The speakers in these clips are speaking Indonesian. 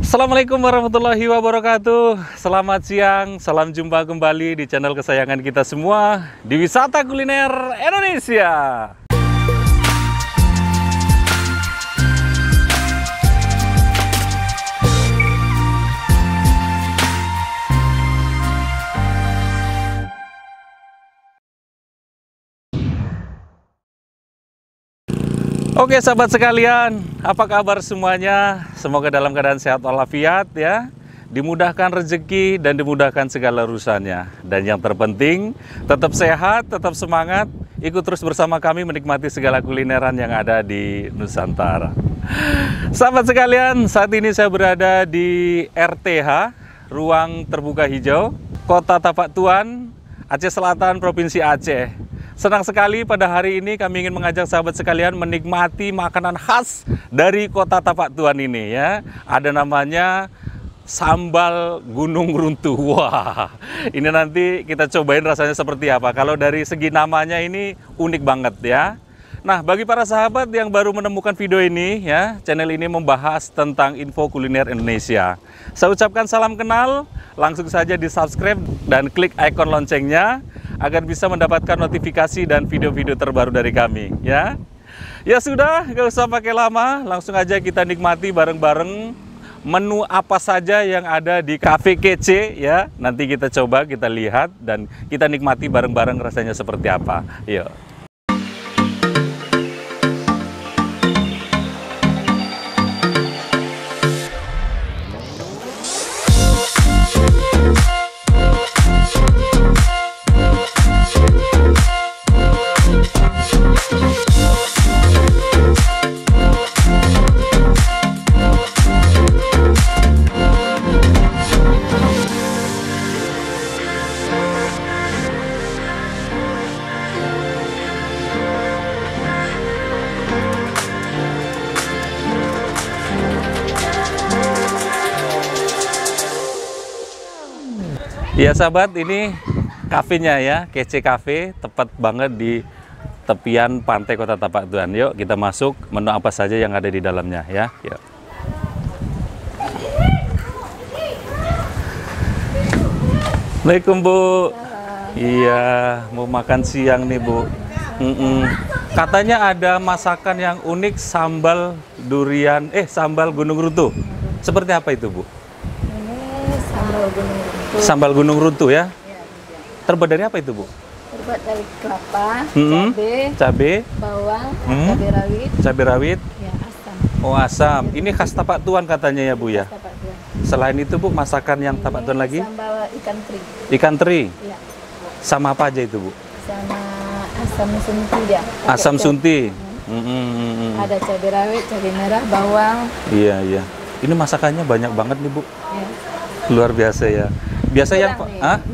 Assalamualaikum warahmatullahi wabarakatuh. Selamat siang, salam jumpa kembali di channel kesayangan kita semua di Wisata Kuliner Indonesia. Oke sahabat sekalian, apa kabar semuanya? Semoga dalam keadaan sehat walafiat ya, dimudahkan rezeki dan dimudahkan segala urusannya. Dan yang terpenting, tetap sehat, tetap semangat, ikut terus bersama kami menikmati segala kulineran yang ada di Nusantara. Sahabat sekalian, saat ini saya berada di RTH, Ruang Terbuka Hijau, Kota Tapak Tuan, Aceh Selatan, Provinsi Aceh. Senang sekali pada hari ini kami ingin mengajak sahabat sekalian menikmati makanan khas dari Kota Tapak Tuan ini ya. Ada namanya sambal gunung runtuh. Wah, ini nanti kita cobain rasanya seperti apa. Kalau dari segi namanya ini unik banget ya. Nah, bagi para sahabat yang baru menemukan video ini ya, channel ini membahas tentang info kuliner Indonesia. Saya ucapkan salam kenal, langsung saja di-subscribe dan klik ikon loncengnya agar bisa mendapatkan notifikasi dan video-video terbaru dari kami ya. Ya sudah, gak usah pakai lama, langsung aja kita nikmati bareng-bareng menu apa saja yang ada di Cafe Kece ya. Nanti kita coba, kita lihat dan kita nikmati bareng-bareng rasanya seperti apa. Yuk. Ya sahabat, ini kafenya ya, Kece Cafe, tepat banget di tepian pantai Kota Tapak Tuan. Yuk kita masuk, menu apa saja yang ada di dalamnya ya. Yuk. Assalamualaikum Bu. Iya, mau makan siang nih Bu. Katanya ada masakan yang unik, sambal durian, sambal gunung runtuh. Seperti apa itu Bu? Ini sambal gunung runtuh. Sambal gunung runtuh ya? Terbuat dari apa itu Bu? Terbuat dari kelapa, cabai, bawang, cabai rawit, ya asam. Oh asam. Ini khas Tapak Tuan katanya ya Bu ya? Tapak Tuan. Selain itu Bu, masakan yang Tapak Tuan lagi? Sambal ikan teri. Ikan teri? Ya. Sama apa aja itu Bu? Sama asam sunti dia. Asam sunti? Ada cabai rawit, cabai merah, bawang. Iya, iya. Ini masakannya banyak banget nih Bu. Ya. Luar biasa ya. Biasa yang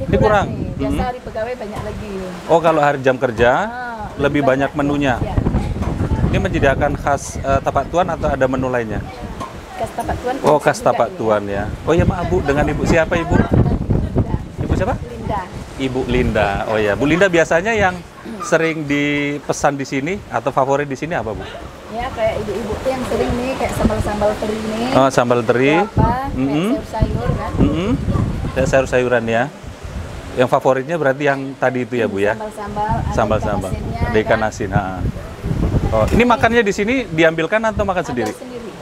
ini kurang. Biasa hari pegawai banyak lagi. Oh, kalau hari jam kerja lebih banyak menunya. Ya. Ini menyediakan khas Tapak Tuan atau ada menu lainnya? Khas Tapak Tuan. Oh, khas Tapak Tuan ya. Oh ya maaf Bu, dengan Ibu siapa Ibu? Ibu siapa? Linda. Ibu Linda. Oh ya, Bu Linda biasanya yang sering dipesan di sini atau favorit di sini apa Bu? Ya kayak ibu-ibu tuh yang sering nih kayak sambal-sambal teri nih. Oh, sambal teri. Apa? Kayak sayur-sayur kan. Kayak sayur-sayuran ya. Yang favoritnya berarti yang tadi itu ya Bu ya? Sambal-sambal. Ada ikan asin. Ha. Oh, ini makannya di sini diambilkan atau makan sendiri?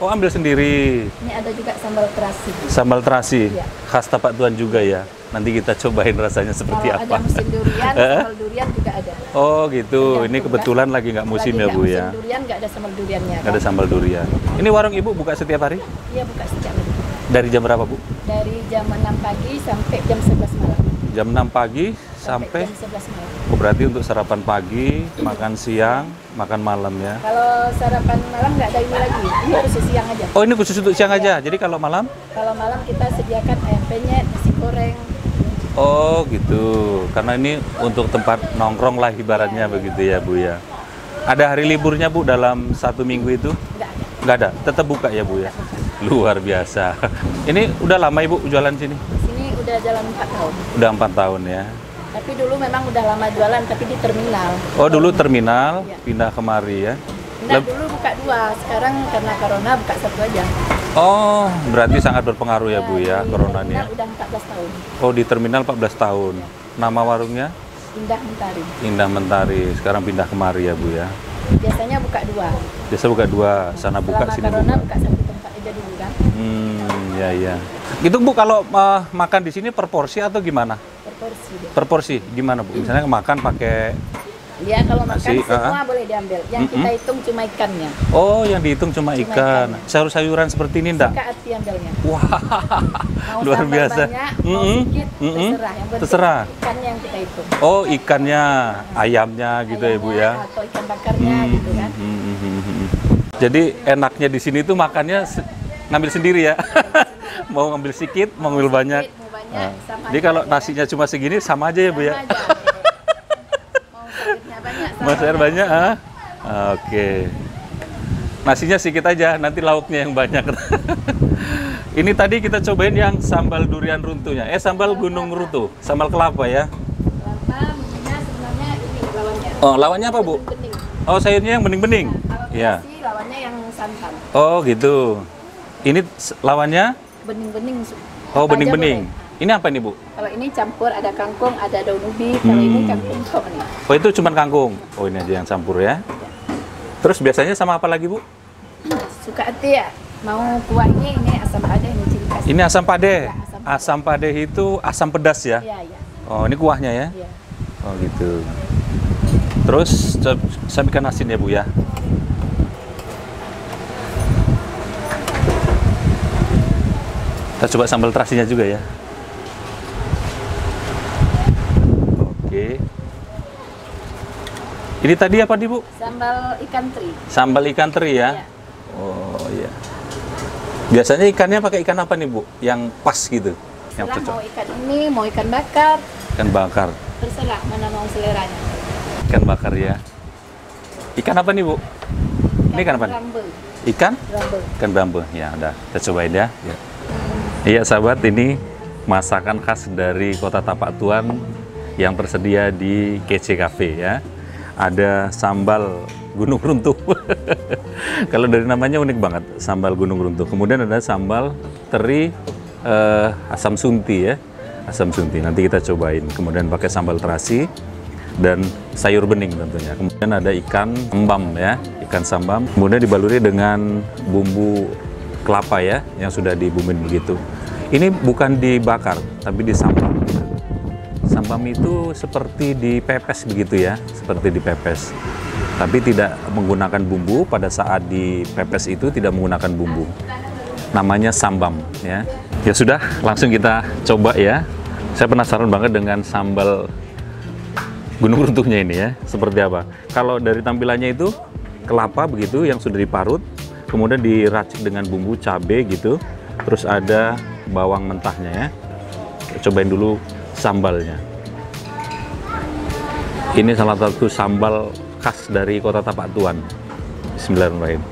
Oh, ambil sendiri. Ini ada juga sambal terasi. Sambal terasi. Ya. Khas Tapak Tuan juga ya. Nanti kita cobain rasanya seperti Kalau apa. ada musim durian, sambal durian juga ada. Oh gitu. Ini kebetulan lagi nggak musim ya Bu ya? Musim durian nggak ada sambal duriannya. Nggak ada sambal durian. Ini warung Ibu buka setiap hari? Iya, buka setiap hari. Dari jam berapa Bu? Dari jam 6 pagi sampai jam 11 malam. Jam 6 pagi sampai jam 11 malam. Oh, berarti untuk sarapan pagi, makan siang, makan malam ya. Kalau sarapan malam nggak ada ini lagi. Ini khusus siang aja. Oh, ini khusus untuk siang aja. Jadi kalau malam? Kalau malam kita sediakan ayam penyet, nasi goreng. Oh gitu, karena ini untuk tempat nongkrong lah ibaratnya begitu ya Bu ya. Ada hari liburnya Bu dalam 1 minggu itu? Nggak ada. Nggak ada, tetap buka ya Bu ya? Luar biasa. Ini udah lama Ibu jualan sini? Sini udah jalan 4 tahun. Udah 4 tahun ya. Tapi dulu memang udah lama jualan, tapi di terminal. Oh dulu terminal, Iya. pindah kemari ya? Enggak, dulu buka 2, sekarang karena corona buka 1 aja. Oh, berarti sangat berpengaruh ya Bu ya, corona ini ya. Udah 14 tahun. Oh, di terminal 14 tahun. Nama warungnya? Indah Mentari. Indah Mentari. Sekarang pindah kemari ya Bu ya. Biasanya buka 2. Biasa buka 2, sana buka, Selama sini corona buka. buka satu tempat aja dulu kan. Ya ya. Itu Bu kalau makan di sini per porsi atau gimana? Per porsi deh. Per porsi gimana Bu? Misalnya makan pakai Ya kalau makan Nasi, semua boleh diambil. Yang kita hitung cuma ikannya. Oh, yang dihitung cuma ikan. ikannya. Sayur-sayuran seperti ini enggak? Suka hati ambilnya. Wah, Mau luar sambal biasa. banyak, mau sedikit, terserah. Yang penting Terserah. ikannya yang kita hitung. Oh, ikannya, ayamnya gitu ya Bu ya. Atau ikan bakarnya gitu kan. Jadi enaknya di sini tuh makannya ngambil sendiri ya. Mau ngambil sedikit, mau ngambil banyak. Mau banyak, sama Jadi aja kalau ya. nasinya cuma segini sama aja ya Bu ya. Sama aja. Mau sayurnya banyak, sama Mas air aja. banyak ah? Oke. Nasinya sedikit aja, nanti lauknya yang banyak. Ini tadi kita cobain yang sambal durian runtuhnya. Sambal gunung runtuh, sambal kelapa ya. Kelapa, minyak sebenarnya ini lawannya. Oh, lawannya apa Bu? Bening. Oh, sayurnya yang bening-bening. Kalau Iya. nasi lawannya yang santan. Oh, gitu. Ini lawannya? Bening-bening. Oh, Apa aja bening-bening. boleh. Ini apa nih, Bu? Kalau ini campur ada kangkung, ada daun ubi. Kalau ini kangkung tok nih. Oh, itu cuma kangkung. Oh, ini aja yang campur ya. Terus biasanya sama apa lagi, Bu? Suka hati ya. Mau kuahnya ini asam pade, ini ciri khas. Ini asam pade. Ya, Asam pade itu asam pedas ya? Iya, iya. Oh, ini kuahnya ya? Iya. Oh, gitu. Terus saya ikan asin ya, Bu ya. Kita coba sambal terasinya juga ya. Oke. Ini tadi apa nih, Bu? Sambal ikan teri. Sambal ikan teri ya? Iya. Oh, iya. Biasanya ikannya pakai ikan apa nih, Bu? Yang pas gitu, yang Terserah cocok. mau ikan ini, mau ikan bakar, Ikan bakar. terserah mana mau seleranya. Ikan bakar ya. Ikan apa nih, Bu? Ini ikan apa nih? Rambe. Ikan? Rambe. Ikan bambu. Ya, udah. Kita cobain ya. Ya. Iya, sahabat, ini masakan khas dari Kota Tapak Tuan yang tersedia di Kece Cafe ya. Ada sambal gunung runtuh. Kalau dari namanya unik banget, sambal gunung runtuh. Kemudian ada sambal teri asam sunti ya. Asam sunti. Nanti kita cobain. Kemudian pakai sambal terasi dan sayur bening tentunya. Kemudian ada ikan sambam ya, ikan sambam. Kemudian dibaluri dengan bumbu kelapa ya, yang sudah dibumbuin begitu. Ini bukan dibakar, tapi disambam. Sambam itu seperti dipepes begitu ya, seperti dipepes. Tapi tidak menggunakan bumbu, pada saat dipepes itu tidak menggunakan bumbu. Namanya sambam ya. Ya sudah, langsung kita coba ya. Saya penasaran banget dengan sambal gunung runtuhnya ini ya, seperti apa. Kalau dari tampilannya itu kelapa begitu yang sudah diparut, kemudian diracik dengan bumbu cabai gitu, terus ada bawang mentahnya ya. Cobain dulu sambalnya. Ini salah satu sambal khas dari Kota Tapak Tuan. Bismillahirrahmanirrahim.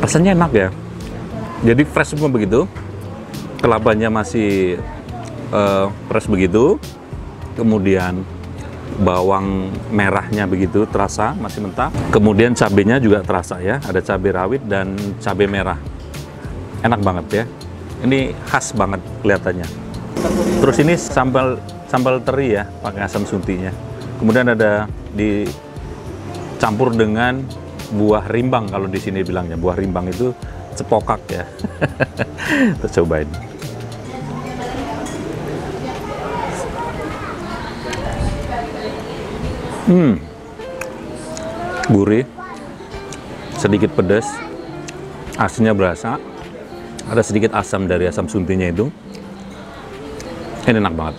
Rasanya enak ya. Jadi fresh semua begitu. Kelapanya masih fresh begitu. Kemudian bawang merahnya begitu terasa, masih mentah. Kemudian cabenya juga terasa ya. Ada cabai rawit dan cabai merah. Enak banget ya. Ini khas banget kelihatannya. Terus ini sambal teri ya, pakai asam suntinya. Kemudian ada dicampur dengan buah rimbang, kalau di sini bilangnya. Buah rimbang itu cepokak ya. Kita cobain. Gurih, sedikit pedas, asinnya berasa, ada sedikit asam dari asam suntinya itu. Ini enak banget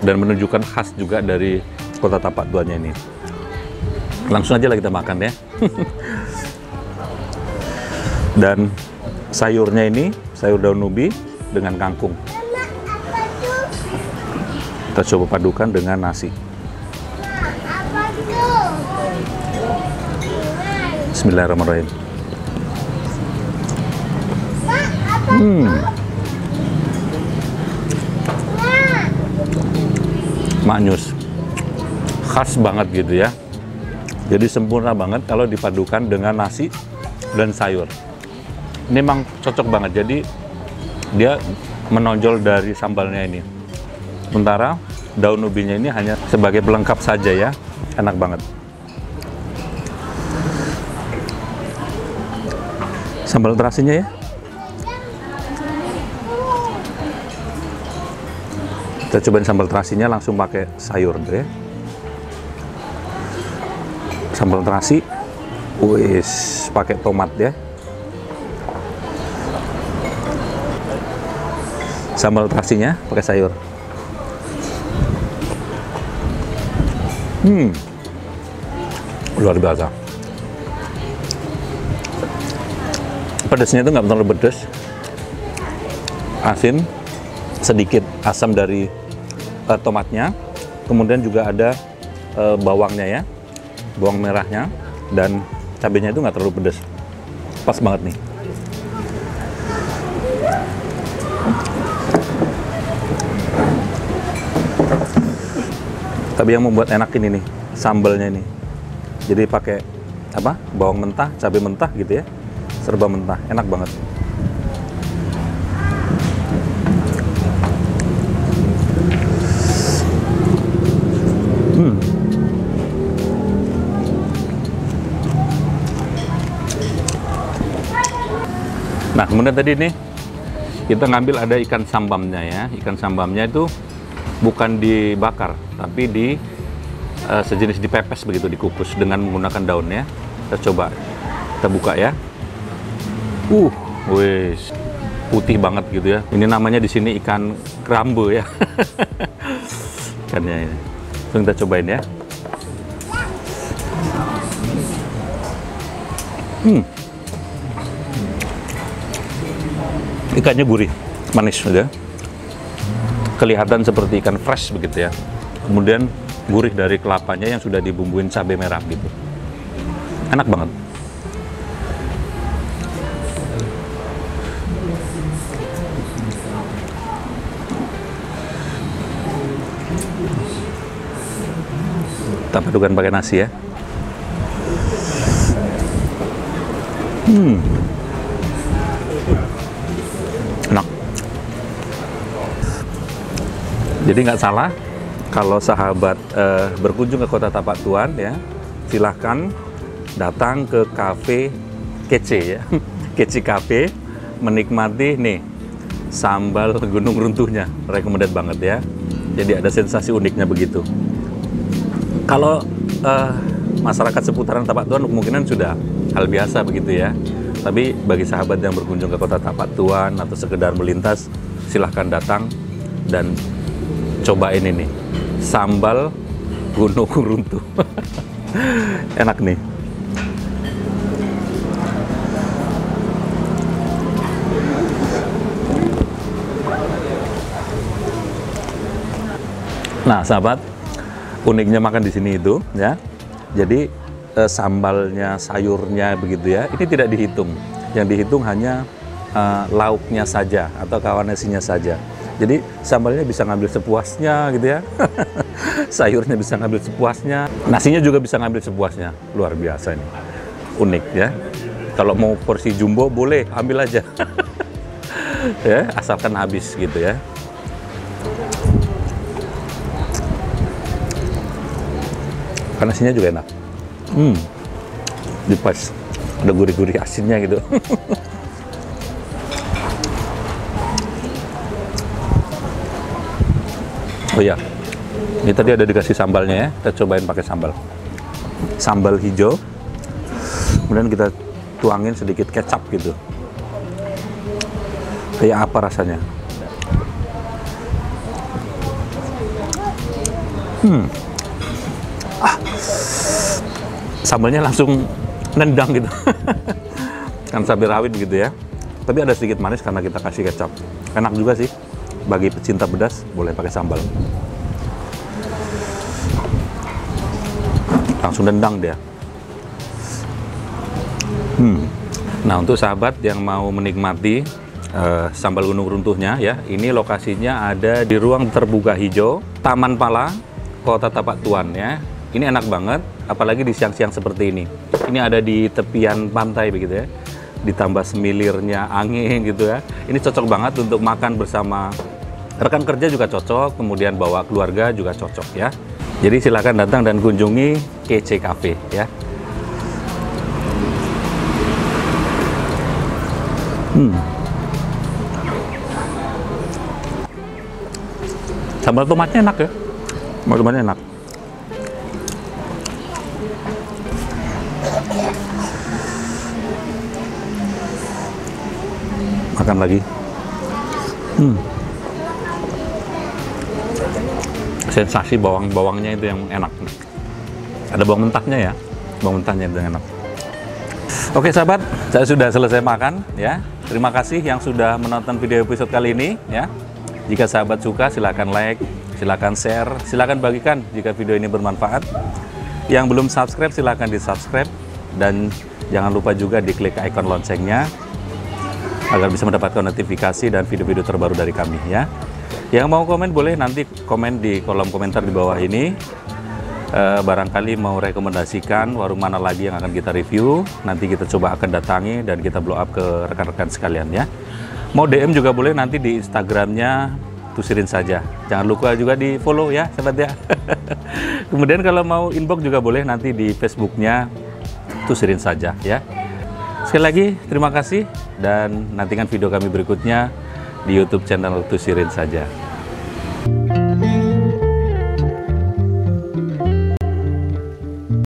dan menunjukkan khas juga dari Kota Tapak Tuannya ini. Langsung aja lah kita makan ya. Dan sayurnya ini sayur daun ubi dengan kangkung. Kita coba padukan dengan nasi. Bismillahirrahmanirrahim. Maknyus, khas banget gitu ya. Jadi sempurna banget kalau dipadukan dengan nasi dan sayur. Ini memang cocok banget, jadi dia menonjol dari sambalnya ini. Sementara daun ubinya ini hanya sebagai pelengkap saja ya, enak banget. Sambal terasinya ya. Kita cobain sambal terasinya langsung pakai sayur deh. Sambal terasi, wis pakai tomat ya. Sambal terasinya pakai sayur. Luar biasa. Pedasnya itu nggak terlalu pedas, asin, sedikit asam dari tomatnya, kemudian juga ada bawangnya ya, bawang merahnya, dan cabenya itu nggak terlalu pedas, pas banget nih. Tapi yang membuat enak ini nih, sambalnya ini. Jadi pakai apa? Bawang mentah, cabai mentah gitu ya. Serba mentah, enak banget. Nah, kemudian tadi nih kita ngambil ada ikan sambamnya ya. Ikan sambamnya itu bukan dibakar, tapi sejenis dipepes begitu, dikukus dengan menggunakan daunnya. Kita coba, kita buka ya. Wes, putih banget gitu ya. Ini namanya di sini ikan kerambe ya. Ikannya ini. Langsung kita cobain ya. Ikannya gurih, manis ya. Kelihatan seperti ikan fresh begitu ya. Kemudian gurih dari kelapanya yang sudah dibumbuin cabai merah gitu. Enak banget. Kita padukan pakai nasi ya. Enak. Jadi nggak salah kalau sahabat berkunjung ke Kota Tapak Tuan ya, silahkan datang ke kafe Kece ya. Kece Cafe, menikmati nih sambal gunung runtuhnya, recommended banget ya. Jadi ada sensasi uniknya begitu. Kalau masyarakat seputaran Tapak Tuan kemungkinan sudah hal biasa begitu ya. Tapi bagi sahabat yang berkunjung ke Kota Tapak Tuan atau sekedar melintas, silahkan datang dan cobain ini sambal gunung runtuh. Enak nih. Nah, sahabat, uniknya makan di sini itu ya. Jadi sambalnya, sayurnya begitu ya. Ini tidak dihitung. Yang dihitung hanya lauknya saja atau kawanesinya saja. Jadi sambalnya bisa ngambil sepuasnya gitu ya. Sayurnya bisa ngambil sepuasnya. Nasinya juga bisa ngambil sepuasnya. Luar biasa ini. Unik ya. Kalau mau porsi jumbo boleh, ambil aja. Ya, asalkan habis gitu ya. Nasinya juga enak. Dipas. Ada gurih-gurih asinnya gitu. Oh ya, ini tadi ada dikasih sambalnya ya. Kita cobain pakai sambal. Sambal hijau. Kemudian kita tuangin sedikit kecap gitu. Kayak apa rasanya? Sambalnya langsung nendang gitu. Kan cabai rawit gitu ya. Tapi ada sedikit manis karena kita kasih kecap. Enak juga sih. Bagi pecinta pedas, boleh pakai sambal. Langsung nendang dia. Nah, untuk sahabat yang mau menikmati sambal gunung runtuhnya ya, ini lokasinya ada di ruang terbuka hijau Taman Pala, Kota Tapak Tuan ya. Ini enak banget, apalagi di siang-siang seperti ini. Ini ada di tepian pantai begitu ya. Ditambah semilirnya angin gitu ya. Ini cocok banget untuk makan bersama rekan kerja juga cocok, kemudian bawa keluarga juga cocok ya. Jadi silakan datang dan kunjungi KC Cafe ya. Sambal tomatnya enak ya. Sambal tomatnya enak. Makan lagi. Sensasi bawang-bawangnya itu yang enak. Ada bawang mentahnya ya. Bawang mentahnya itu yang enak. Oke sahabat, saya sudah selesai makan ya. Terima kasih yang sudah menonton video episode kali ini ya. Jika sahabat suka silakan like, silakan share, silakan bagikan jika video ini bermanfaat. Yang belum subscribe silakan di-subscribe dan jangan lupa juga diklik ikon loncengnya agar bisa mendapatkan notifikasi dan video-video terbaru dari kami ya. Yang mau komen boleh nanti komen di kolom komentar di bawah ini. Barangkali mau rekomendasikan warung mana lagi yang akan kita review, nanti kita coba akan datangi dan kita blow up ke rekan-rekan sekalian ya. Mau DM juga boleh nanti di Instagramnya Tusirin saja. Jangan lupa juga di follow ya sahabat ya. Kemudian kalau mau inbox juga boleh nanti di Facebooknya Tusirin saja ya. Sekali lagi terima kasih dan nantikan video kami berikutnya di YouTube channel Tusirin saja.